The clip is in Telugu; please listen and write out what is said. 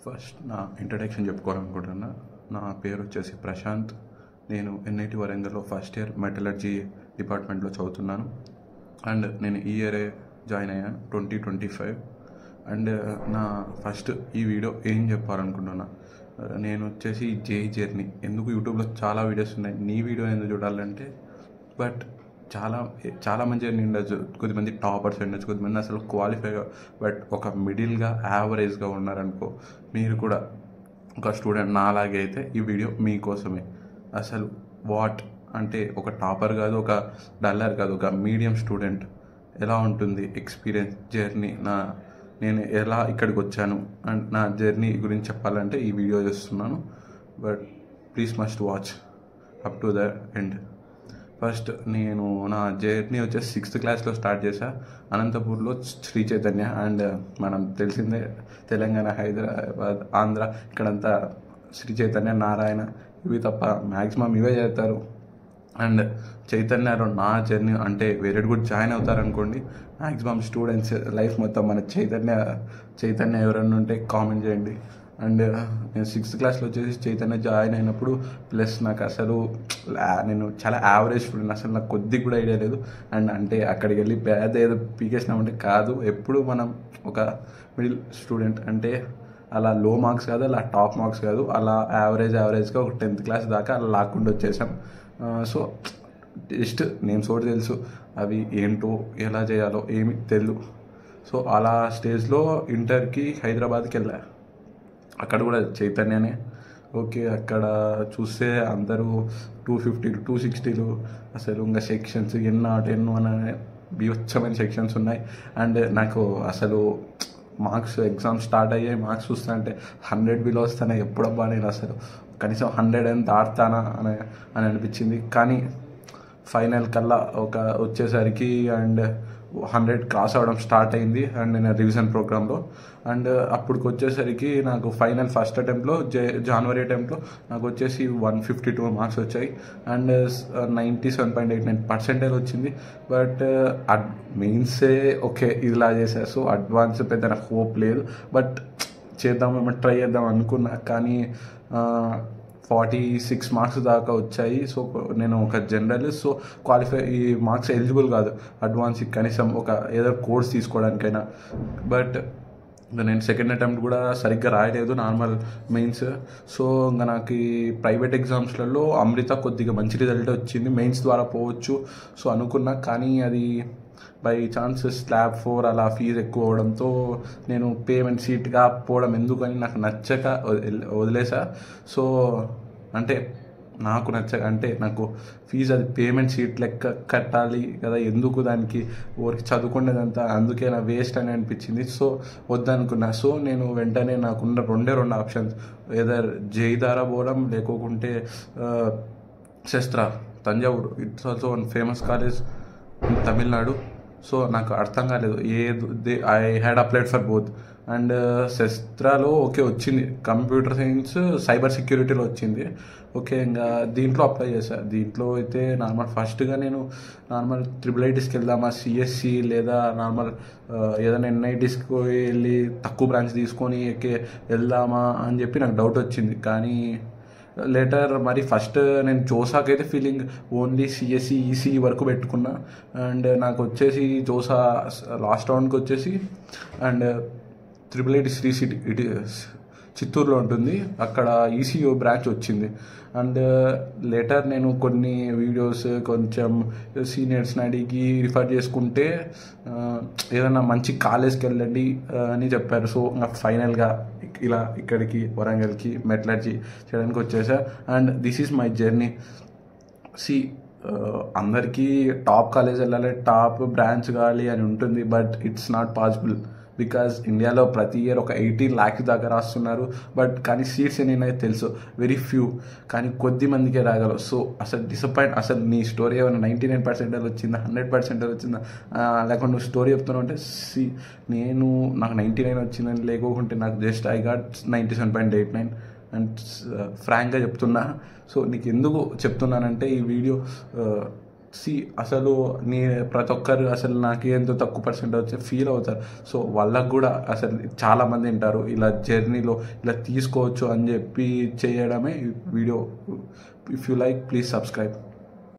ఫస్ట్ నా ఇంట్రడక్షన్ చెప్పుకోవాలనుకుంటున్నా. నా పేరు వచ్చేసి ప్రశాంత్. నేను ఎన్ఐటి వరంగల్లో ఫస్ట్ ఇయర్ మెటలర్జీ డిపార్ట్మెంట్లో చదువుతున్నాను. అండ్ నేను ఈ ఇయరే జాయిన్ అయ్యాను 2025. అండ్ నా ఫస్ట్ ఈ వీడియో ఏం చెప్పాలనుకుంటున్నా, నేను వచ్చేసి జేఈ జర్నీ ఎందుకు యూట్యూబ్లో చాలా వీడియోస్ ఉన్నాయి, నీ వీడియో ఎందుకు చూడాలంటే బట్ చాలా మంచి జర్నీ ఉండొచ్చు. కొద్దిమంది టాపర్స్ ఉండొచ్చు, కొద్దిమంది అసలు క్వాలిఫై, బట్ ఒక మిడిల్గా యావరేజ్గా ఉన్నారనుకో, మీరు కూడా ఒక స్టూడెంట్ నాలాగే అయితే ఈ వీడియో మీకోసమే. అసలు వాట్ అంటే ఒక టాపర్ కాదు, ఒక డల్లర్ కాదు, ఒక మీడియం స్టూడెంట్ ఎలా ఉంటుంది ఎక్స్పీరియన్స్ జర్నీ, నేను ఎలా ఇక్కడికి వచ్చాను అండ్ నా జర్నీ గురించి చెప్పాలంటే ఈ వీడియో చేస్తున్నాను. But please must watch up to the end. First నేను నా జర్నీ వచ్చేసి 6th క్లాస్లో స్టార్ట్ చేశా. అనంతపూర్లో శ్రీ చైతన్య. అండ్ మనం తెలిసిందే తెలంగాణ, హైదరాబాద్, ఆంధ్ర ఇక్కడంతా శ్రీ చైతన్య, నారాయణ ఇవి తప్ప మ్యాక్సిమం ఇవే చేస్తారు. అండ్ చైతన్యలో నా జర్నీ అంటే వేరే కూడా జాయిన్ అవుతారనుకోండి, మ్యాక్సిమం స్టూడెంట్స్ లైఫ్ మొత్తం మన చైతన్య ఎవరన్నా ఉంటే కామెంట్ చేయండి. అండ్ నేను 6th క్లాస్లో వచ్చేసి చైతన్య జాయిన్ అయినప్పుడు ప్లస్ నాకు అసలు నేను చాలా యావరేజ్ స్టూడెంట్, అసలు నాకు కొద్దిగా కూడా ఐడియా లేదు. అండ్ అంటే అక్కడికి వెళ్ళి పేద ఏదో పీకేసినామంటే కాదు, ఎప్పుడు మనం ఒక మిడిల్ స్టూడెంట్, అంటే అలా లో మార్క్స్ కాదు, అలా టాప్ మార్క్స్ కాదు, అలా యావరేజ్గా ఒక 10th క్లాస్ దాకా అలా లాక్కుండా వచ్చేసాం. సో జస్ట్ నేమ్స్ ఒకటి తెలుసు, అవి ఏంటో ఎలా చేయాలో ఏమి తెలియదు. సో అలా స్టేజ్లో ఇంటర్కి హైదరాబాద్కి వెళ్ళా. అక్కడ కూడా చైతన్యనే. ఓకే, అక్కడ చూస్తే అందరూ 250 260 అసలు ఇంకా సెక్షన్స్ ఎన్నో అనే బీభత్సమైన సెక్షన్స్ ఉన్నాయి. అండ్ నాకు అసలు మార్క్స్ ఎగ్జామ్ స్టార్ట్ అయ్యాయి, మార్క్స్ చూస్తా అంటే 100 బిలో వస్తానే, ఎప్పుడబ్బా నేను అసలు కనీసం 100 అని దాటుతానా అని అనిపించింది. కానీ ఫైనల్ కల్లా వచ్చేసరికి అండ్ 100 క్రాస్ అవ్వడం స్టార్ట్ అయింది. అండ్ నేను రివిజన్ ప్రోగ్రాంలో అండ్ అప్పటికి వచ్చేసరికి నాకు ఫైనల్ ఫస్ట్ అటెంప్ట్లో జనవరి అటెంప్ట్లో నాకు వచ్చేసి 152 మార్క్స్ వచ్చాయి. అండ్ 97.89% వచ్చింది. బట్ మెయిన్సే ఓకే ఇలా చేశారు. సో అడ్వాన్స్ పెద్ద నాకు హోప్ లేదు, బట్ ట్రై చేద్దాం అనుకున్నా. కానీ 46 మార్క్స్ దాకా వచ్చాయి. సో నేను ఒక జనరలిస్ట్, సో క్వాలిఫై ఈ మార్క్స్ ఎలిజిబుల్ కాదు అడ్వాన్స్కి, కనీసం ఒక ఏదో కోర్స్ తీసుకోవడానికైనా. బట్ నేను సెకండ్ అటెంప్ట్ కూడా సరిగ్గా రాయలేదు, నార్మల్ మెయిన్స్. సో ఇంకా నాకు ఈ ప్రైవేట్ ఎగ్జామ్స్లలో అమృత కొద్దిగా మంచి రిజల్ట్ వచ్చింది, మెయిన్స్ ద్వారా పోవచ్చు సో అనుకున్నా. కానీ అది బై ఛాన్స్ స్లాబ్ 4 అలా ఫీజు ఎక్కువ అవడంతో నేను పేమెంట్ సీట్గా పోవడం ఎందుకని నాకు నచ్చక వదిలేసా. సో అంటే నాకు ఫీజు అది పేమెంట్ సీట్ లెక్క కట్టాలి కదా, ఎందుకు దానికి ఊరికి చదువుకునేదంతా, అందుకే నా వేస్ట్ అని అనిపించింది. సో వద్దనుకున్నా. సో నేను వెంటనే నాకున్న రెండు ఆప్షన్స్, ఏదర్ జేఈ ద్వారా పోవడం, లేకోకుంటే Sastra Thanjavur, its also one famous college in Tamil Nadu. So నాకు అర్థం కాలేదు, I had applied for both. And శస్త్రాలో ఓకే వచ్చింది, కంప్యూటర్ సైన్స్ సైబర్ సెక్యూరిటీలో వచ్చింది. ఓకే, ఇంకా దీంట్లో అప్లై చేశాను. దీంట్లో అయితే ఫస్ట్గా నేను IIITస్కి వెళ్దామా, సిఎస్సి లేదా ఏదైనా ఎన్ఐటీస్కి వెళ్ళి తక్కువ బ్రాంచ్ తీసుకొని వెళ్దామా అని చెప్పి నాకు డౌట్ వచ్చింది. కానీ లేటర్ మరి ఫస్ట్ నేను జోసాకైతే ఫీలింగ్ ఓన్లీ సిఎస్సి ఈసీ వరకు పెట్టుకున్నా. అండ్ నాకు వచ్చేసి జోసా లాస్ట్ రౌండ్కి వచ్చేసి అండ్ IIIT శ్రీ సిటీ చిత్తూరులో ఉంటుంది, అక్కడ ఈసీఓ బ్రాంచ్ వచ్చింది. అండ్ లేటర్ నేను కొన్ని వీడియోస్ కొంచెం సీనియర్స్ని అడిగి రిఫర్ చేసుకుంటే ఏదైనా మంచి కాలేజ్కి వెళ్ళండి అని చెప్పారు. సో ఫైనల్గా ఇలా ఇక్కడికి వరంగల్కి మెటలర్జీ చేయడానికి వచ్చేసా. And this is my journey. అందరికీ టాప్ కాలేజ్ వెళ్ళాలి, టాప్ బ్రాంచ్ కావాలి అని ఉంటుంది, but it's not possible. Because ఇండియాలో ప్రతి ఇయర్ ఒక 18 lakhs దాకా రాస్తున్నారు, బట్ కానీ సీట్స్ ఎన్ని తెలుసు, వెరీ ఫ్యూ, కానీ కొద్ది మందికే రాగలవు. సో అసలు అసలు నీ స్టోరీ ఏమైనా 99% వచ్చిందా, 100% వచ్చిందా, లేకుంటే నువ్వు స్టోరీ చెప్తున్నావు అంటే నాకు 99 వచ్చిందని, లేకోకుంటే నాకు జస్ట్ ఐ గాట్ 97.89. అండ్ ఫ్రాంక్గా చెప్తున్నా. సో నీకు ఎందుకు చెప్తున్నానంటే ఈ వీడియో అసలు ప్రతి ఒక్కరు అసలు నాకు ఎంతో తక్కువ పర్సెంట్ వచ్చి ఫీల్ అవుతారు. సో వాళ్ళకు కూడా అసలు చాలామంది ఉంటారు ఇలా జర్నీలో ఇలా తీసుకోవచ్చు అని చెప్పి చేయడమే video. If you like, please subscribe.